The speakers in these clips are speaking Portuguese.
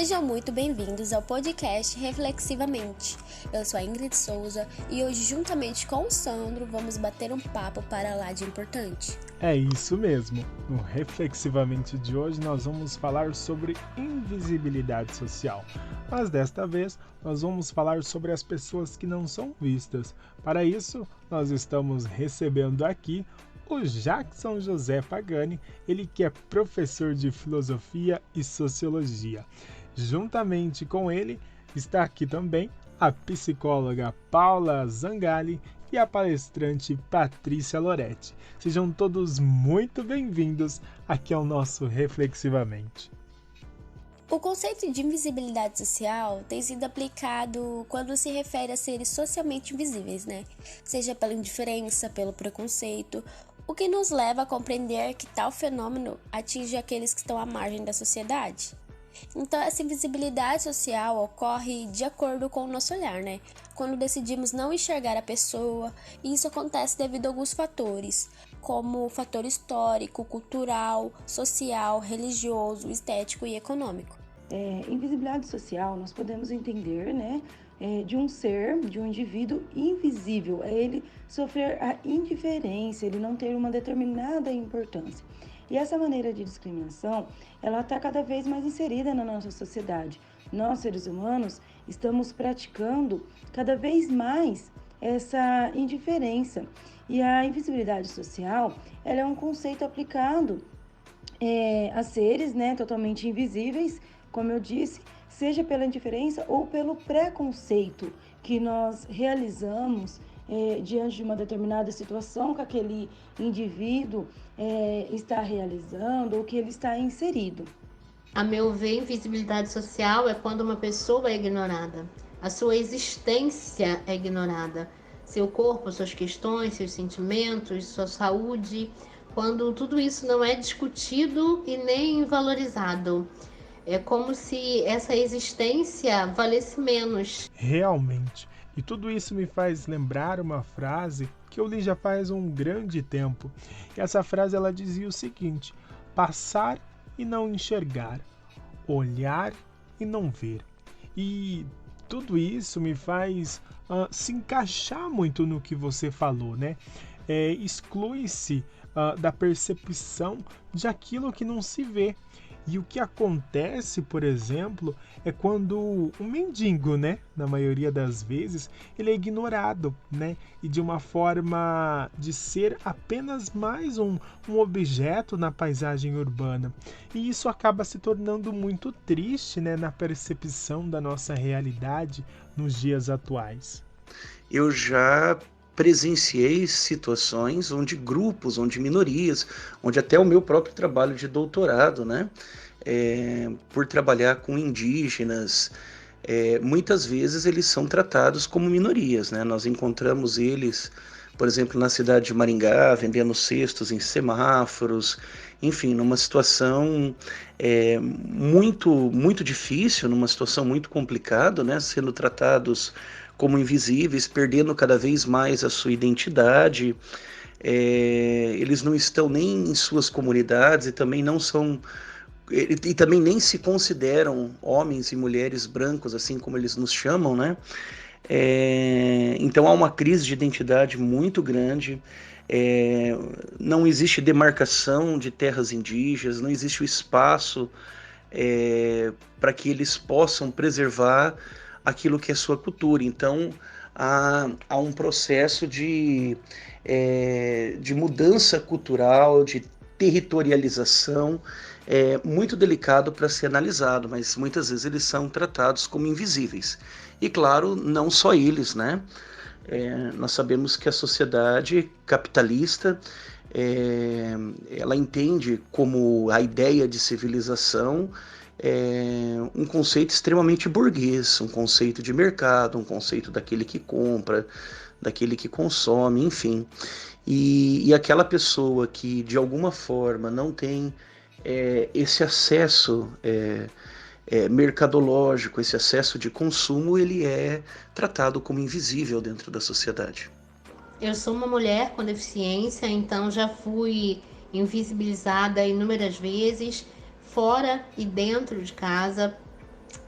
Sejam muito bem-vindos ao podcast Reflexivamente. Eu sou a Ingrid Souza e hoje, juntamente com o Sandro, vamos bater um papo para lá de importante. É isso mesmo. No Reflexivamente de hoje nós vamos falar sobre invisibilidade social. Mas desta vez nós vamos falar sobre as pessoas que não são vistas. Para isso, nós estamos recebendo aqui o Jackson José Pagani, ele que é professor de Filosofia e Sociologia. Juntamente com ele está aqui também a psicóloga Paula Zangali e a palestrante Patrícia Loretti. Sejam todos muito bem-vindos aqui ao nosso Reflexivamente. O conceito de invisibilidade social tem sido aplicado quando se refere a seres socialmente invisíveis, Seja pela indiferença, pelo preconceito, o que nos leva a compreender que tal fenômeno atinge aqueles que estão à margem da sociedade. Então, essa invisibilidade social ocorre de acordo com o nosso olhar, Quando decidimos não enxergar a pessoa, e isso acontece devido a alguns fatores, como o fator histórico, cultural, social, religioso, estético e econômico. Invisibilidade social nós podemos entender, de um ser, de um indivíduo invisível, é ele sofrer a indiferença, ele não ter uma determinada importância. E essa maneira de discriminação, ela está cada vez mais inserida na nossa sociedade. Nós, seres humanos, estamos praticando cada vez mais essa indiferença. E a invisibilidade social, ela é um conceito aplicado a seres, totalmente invisíveis, como eu disse, seja pela indiferença ou pelo preconceito que nós realizamos diante de uma determinada situação que aquele indivíduo está realizando ou que ele está inserido. A meu ver, invisibilidade social é quando uma pessoa é ignorada, a sua existência é ignorada, seu corpo, suas questões, seus sentimentos, sua saúde, quando tudo isso não é discutido e nem valorizado. É como se essa existência valesse menos. Realmente. E tudo isso me faz lembrar uma frase que eu li já faz um grande tempo. E essa frase ela dizia o seguinte: passar e não enxergar, olhar e não ver. E tudo isso me faz se encaixar muito no que você falou, exclui-se da percepção de aquilo que não se vê. E o que acontece, por exemplo, é quando um mendigo, na maioria das vezes, ele é ignorado, E de uma forma de ser apenas mais um objeto na paisagem urbana. E isso acaba se tornando muito triste, na percepção da nossa realidade nos dias atuais. Eu já presenciei situações onde grupos, onde minorias, onde até o meu próprio trabalho de doutorado, por trabalhar com indígenas, muitas vezes eles são tratados como minorias, Nós encontramos eles, por exemplo, na cidade de Maringá, vendendo cestos em semáforos, enfim, numa situação muito, muito difícil, numa situação muito complicada, sendo tratados como invisíveis, perdendo cada vez mais a sua identidade. Eles não estão nem em suas comunidades e também não são e também nem se consideram homens e mulheres brancos, assim como eles nos chamam, Então há uma crise de identidade muito grande. Não existe demarcação de terras indígenas, não existe o espaço para que eles possam preservar aquilo que é sua cultura. Então há um processo de mudança cultural, de territorialização, muito delicado para ser analisado, mas muitas vezes eles são tratados como invisíveis. E claro, não só eles, nós sabemos que a sociedade capitalista ela entende como a ideia de civilização um conceito extremamente burguês, um conceito de mercado, um conceito daquele que compra, daquele que consome, enfim. E aquela pessoa que de alguma forma não tem esse acesso mercadológico, esse acesso de consumo, ele é tratado como invisível dentro da sociedade. Eu sou uma mulher com deficiência, então já fui invisibilizada inúmeras vezes, fora e dentro de casa,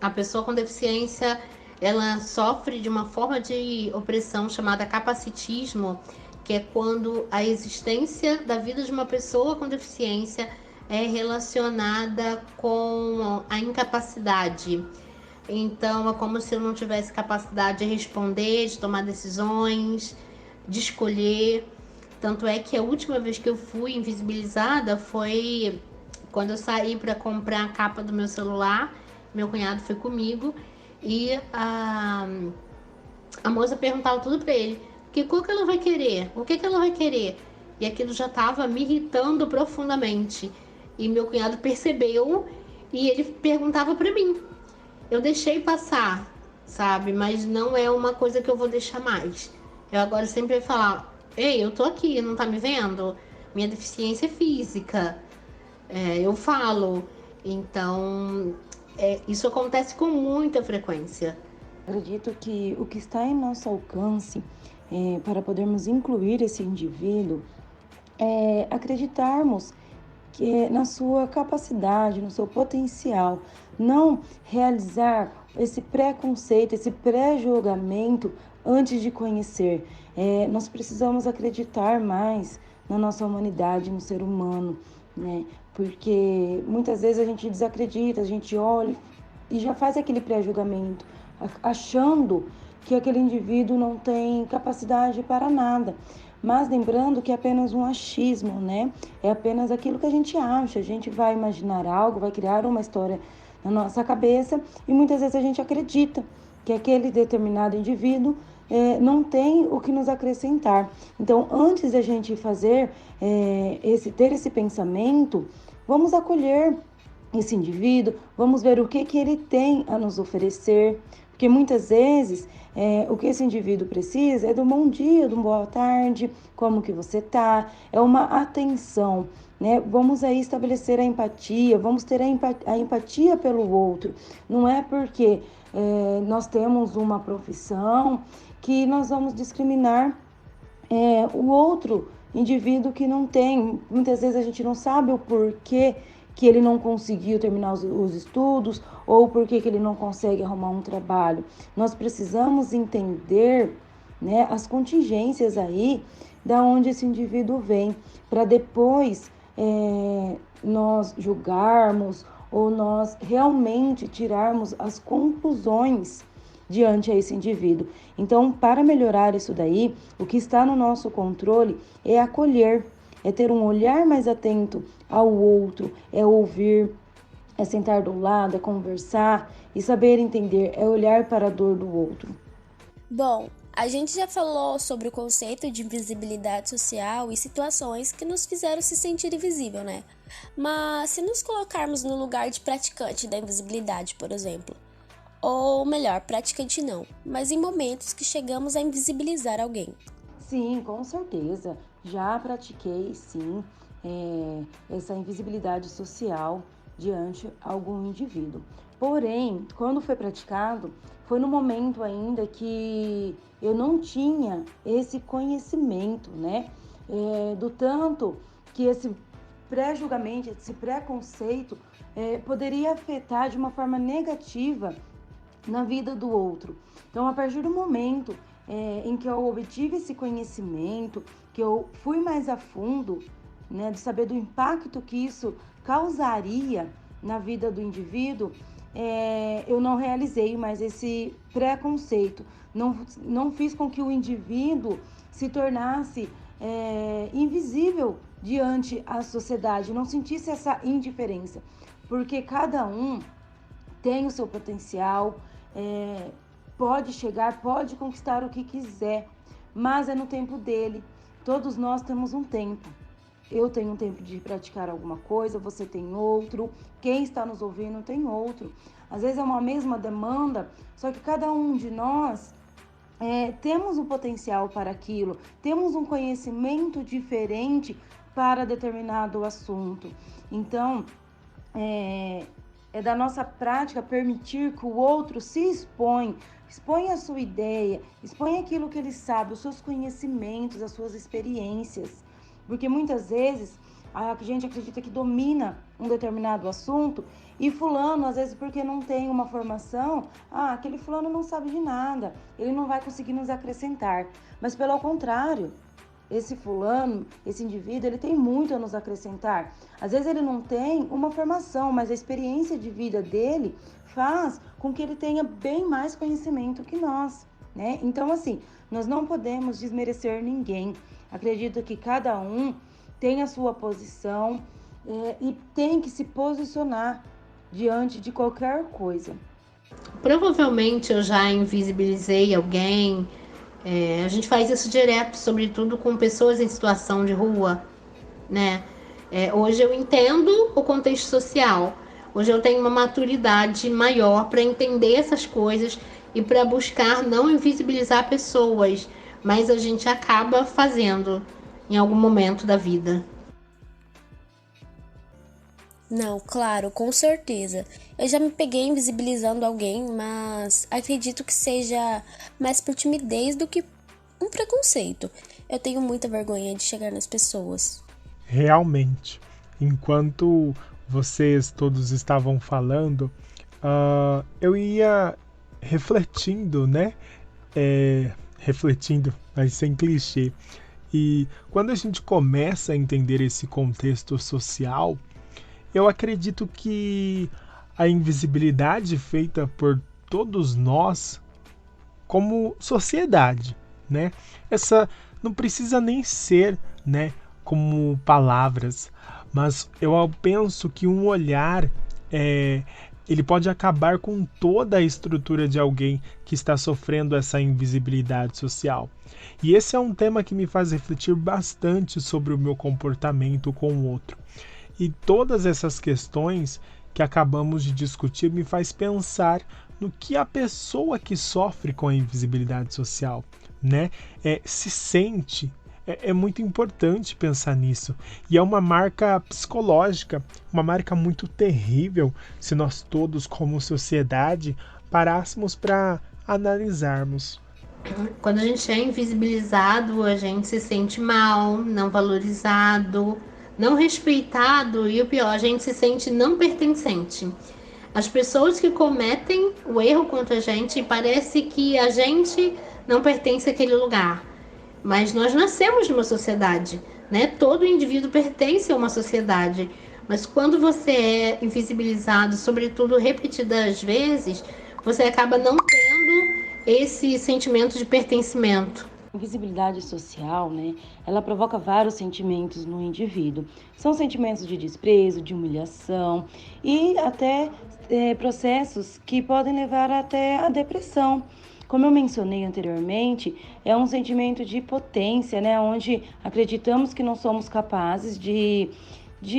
A pessoa com deficiência, ela sofre de uma forma de opressão chamada capacitismo, que é quando a existência da vida de uma pessoa com deficiência é relacionada com a incapacidade. Então, é como se eu não tivesse capacidade de responder, de tomar decisões, de escolher. Tanto é que a última vez que eu fui invisibilizada foi quando eu saí para comprar a capa do meu celular. Meu cunhado foi comigo e a moça perguntava tudo para ele: que cor que ela vai querer? O que ela vai querer? E aquilo já estava me irritando profundamente. E meu cunhado percebeu e ele perguntava para mim. Eu deixei passar, sabe? Mas não é uma coisa que eu vou deixar mais. Eu agora sempre vou falar: ei, eu tô aqui, não tá me vendo? Minha deficiência é física. Eu falo. Então, isso acontece com muita frequência. Acredito que o que está em nosso alcance para podermos incluir esse indivíduo é acreditarmos que na sua capacidade, no seu potencial, não realizar esse preconceito, esse pré-julgamento antes de conhecer. Nós precisamos acreditar mais na nossa humanidade, no ser humano, né? Porque muitas vezes a gente desacredita, a gente olha e já faz aquele pré-julgamento, achando que aquele indivíduo não tem capacidade para nada. Mas lembrando que é apenas um achismo, né? É apenas aquilo que a gente acha. A gente vai imaginar algo, vai criar uma história na nossa cabeça e muitas vezes a gente acredita que aquele determinado indivíduo não tem o que nos acrescentar. Então, antes da gente fazer ter esse pensamento, vamos acolher esse indivíduo, vamos ver o que ele tem a nos oferecer, porque muitas vezes o que esse indivíduo precisa é de um bom dia, de uma boa tarde, como que você tá, é uma atenção, né? Vamos aí estabelecer a empatia, vamos ter a empatia pelo outro. Não é porque nós temos uma profissão que nós vamos discriminar o outro indivíduo que não tem. Muitas vezes a gente não sabe o porquê que ele não conseguiu terminar os estudos ou porque que ele não consegue arrumar um trabalho. Nós precisamos entender, né, as contingências aí da onde esse indivíduo vem, para depois nós julgarmos ou nós realmente tirarmos as conclusões diante a esse indivíduo. Então, para melhorar isso daí, o que está no nosso controle é acolher, é ter um olhar mais atento ao outro, é ouvir, é sentar do lado, é conversar e saber entender, é olhar para a dor do outro. Bom, a gente já falou sobre o conceito de invisibilidade social e situações que nos fizeram se sentir invisível, né? Mas se nos colocarmos no lugar de praticante da invisibilidade, por exemplo, ou melhor, praticante não, mas em momentos que chegamos a invisibilizar alguém. Sim, com certeza. Já pratiquei, sim, essa invisibilidade social diante de algum indivíduo. Porém, quando foi praticado, foi no momento ainda que eu não tinha esse conhecimento, né? Do tanto que esse pré-julgamento, esse preconceito poderia afetar de uma forma negativa na vida do outro. Então, a partir do momento em que eu obtive esse conhecimento, que eu fui mais a fundo, né, de saber do impacto que isso causaria na vida do indivíduo, eu não realizei mais esse preconceito. Não fiz com que o indivíduo se tornasse invisível diante a sociedade, não sentisse essa indiferença, porque cada um tem o seu potencial, pode chegar, pode conquistar o que quiser, mas é no tempo dele. Todos nós temos um tempo. Eu tenho um tempo de praticar alguma coisa, você tem outro, quem está nos ouvindo tem outro. Às vezes é uma mesma demanda, só que cada um de nós temos um potencial para aquilo, temos um conhecimento diferente para determinado assunto. Então, é da nossa prática permitir que o outro se exponha a sua ideia, exponha aquilo que ele sabe, os seus conhecimentos, as suas experiências, Porque muitas vezes a gente acredita que domina um determinado assunto e fulano, às vezes porque não tem uma formação, aquele fulano não sabe de nada, ele não vai conseguir nos acrescentar. Mas pelo contrário, esse fulano, esse indivíduo, ele tem muito a nos acrescentar. Às vezes ele não tem uma formação, mas a experiência de vida dele faz com que ele tenha bem mais conhecimento que nós, né? Então, assim, nós não podemos desmerecer ninguém. Acredito que cada um tem a sua posição e tem que se posicionar diante de qualquer coisa. Provavelmente eu já invisibilizei alguém. A gente faz isso direto, sobretudo com pessoas em situação de rua, né? Hoje eu entendo o contexto social. Hoje eu tenho uma maturidade maior para entender essas coisas e para buscar não invisibilizar pessoas, mas a gente acaba fazendo em algum momento da vida. Não, claro, com certeza. Eu já me peguei invisibilizando alguém, mas acredito que seja mais por timidez do que um preconceito. Eu tenho muita vergonha de chegar nas pessoas. Realmente, enquanto vocês todos estavam falando, eu ia refletindo, né? Refletindo, mas sem clichê. E quando a gente começa a entender esse contexto social, eu acredito que a invisibilidade feita por todos nós como sociedade, né? Essa não precisa nem ser, né, como palavras, mas eu penso que um olhar ele pode acabar com toda a estrutura de alguém que está sofrendo essa invisibilidade social. E esse é um tema que me faz refletir bastante sobre o meu comportamento com o outro. E todas essas questões que acabamos de discutir me faz pensar no que a pessoa que sofre com a invisibilidade social, né, se sente. É muito importante pensar nisso. E é uma marca psicológica, uma marca muito terrível se nós todos, como sociedade, parássemos para analisarmos. Quando a gente é invisibilizado, a gente se sente mal, não valorizado, não respeitado e o pior, a gente se sente não pertencente. As pessoas que cometem o erro contra a gente, parece que a gente não pertence àquele lugar. Mas nós nascemos numa sociedade, né? Todo indivíduo pertence a uma sociedade. Mas quando você é invisibilizado, sobretudo repetidas vezes, você acaba não tendo esse sentimento de pertencimento. A invisibilidade social, né, ela provoca vários sentimentos no indivíduo. São sentimentos de desprezo, de humilhação e até processos que podem levar até a depressão. Como eu mencionei anteriormente, é um sentimento de potência, né, onde acreditamos que não somos capazes de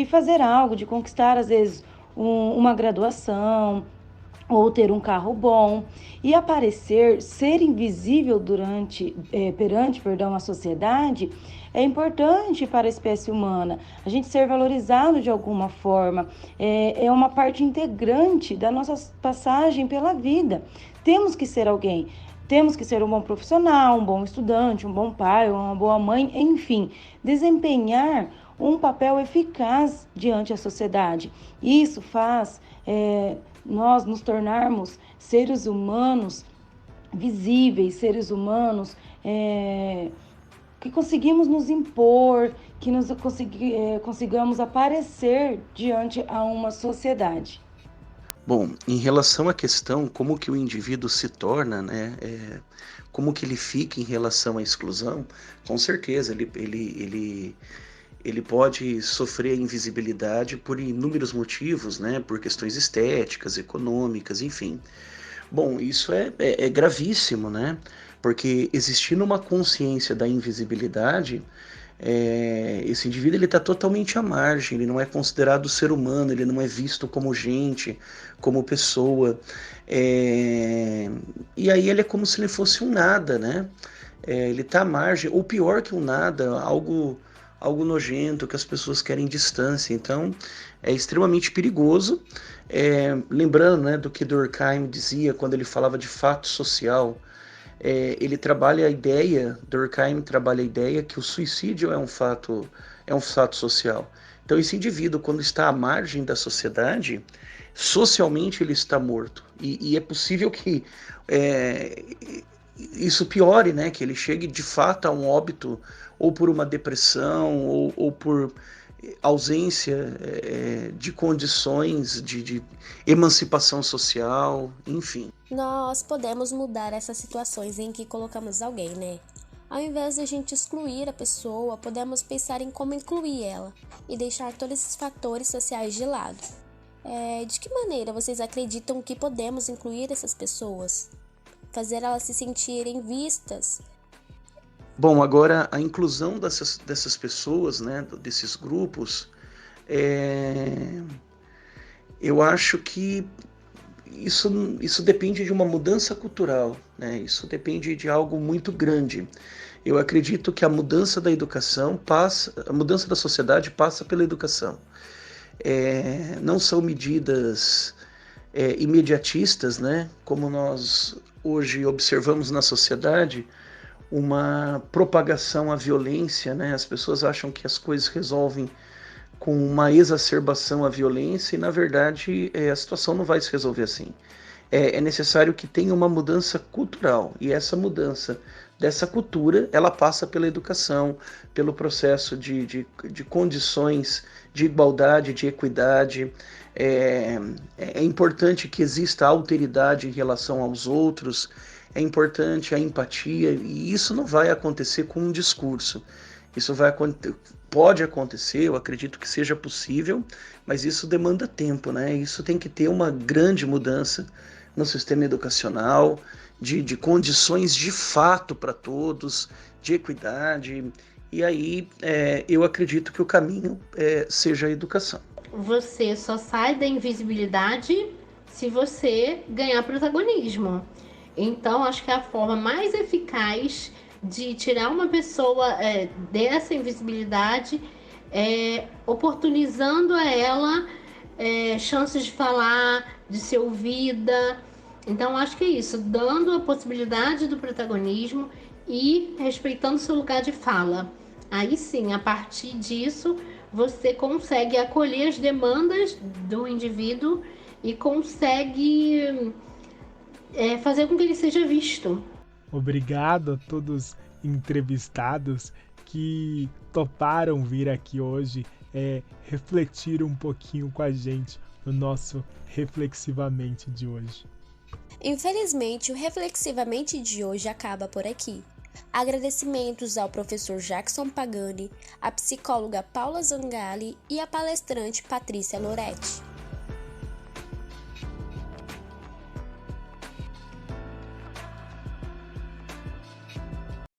fazer algo, de conquistar, às vezes, uma graduação, ou ter um carro bom, e ser invisível perante a sociedade é importante para a espécie humana. A gente ser valorizado de alguma forma é uma parte integrante da nossa passagem pela vida. Temos que ser alguém, temos que ser um bom profissional, um bom estudante, um bom pai, uma boa mãe, enfim, desempenhar um papel eficaz diante da sociedade. Isso faz nós nos tornarmos seres humanos visíveis, seres humanos que conseguimos nos impor, que consigamos aparecer diante a uma sociedade. Bom, em relação à questão como que o indivíduo se torna, né, como que ele fica em relação à exclusão, com certeza ele pode sofrer invisibilidade por inúmeros motivos, né, por questões estéticas, econômicas, enfim. Bom, isso é gravíssimo, né, porque existindo uma consciência da invisibilidade, esse indivíduo está totalmente à margem, ele não é considerado ser humano, ele não é visto como gente, como pessoa, e aí ele é como se ele fosse um nada, né? Ele está à margem, ou pior que um nada, algo nojento, que as pessoas querem distância. Então é extremamente perigoso, lembrando, né, do que Durkheim dizia quando ele falava de fato social. ele trabalha a ideia, Durkheim trabalha a ideia que o suicídio é um fato social. Então esse indivíduo, quando está à margem da sociedade, socialmente ele está morto. E é possível que isso piore, né? Que ele chegue de fato a um óbito, ou por uma depressão, ou por ausência de condições de emancipação social, enfim. Nós podemos mudar essas situações em que colocamos alguém, né? Ao invés de a gente excluir a pessoa, podemos pensar em como incluir ela e deixar todos esses fatores sociais de lado. De que maneira vocês acreditam que podemos incluir essas pessoas? Fazer elas se sentirem vistas? Bom, agora a inclusão dessas pessoas, né, desses grupos, eu acho que isso depende de uma mudança cultural, né? Isso depende de algo muito grande. Eu acredito que a mudança da educação a mudança da sociedade passa pela educação. Não são medidas imediatistas, né? Como nós hoje observamos na sociedade, uma propagação à violência, né? As pessoas acham que as coisas resolvem com uma exacerbação à violência e, na verdade, a situação não vai se resolver assim. É necessário que tenha uma mudança cultural, e essa mudança dessa cultura, ela passa pela educação, pelo processo de condições de igualdade, de equidade. É importante que exista alteridade em relação aos outros, é importante a empatia, e isso não vai acontecer com um discurso. Isso pode acontecer, eu acredito que seja possível, mas isso demanda tempo, né? Isso tem que ter uma grande mudança no sistema educacional, de condições de fato para todos, de equidade, e aí eu acredito que o caminho seja a educação. Você só sai da invisibilidade se você ganhar protagonismo. Então, acho que a forma mais eficaz de tirar uma pessoa dessa invisibilidade é oportunizando a ela chances de falar, de ser ouvida. Então, acho que é isso, dando a possibilidade do protagonismo e respeitando seu lugar de fala. Aí sim, a partir disso, você consegue acolher as demandas do indivíduo e consegue fazer com que ele seja visto. Obrigado a todos entrevistados que toparam vir aqui hoje refletir um pouquinho com a gente no nosso Reflexivamente de hoje. Infelizmente, o Reflexivamente de hoje acaba por aqui. Agradecimentos ao professor Jackson Pagani, à psicóloga Paula Zangali e à palestrante Patrícia Loretti.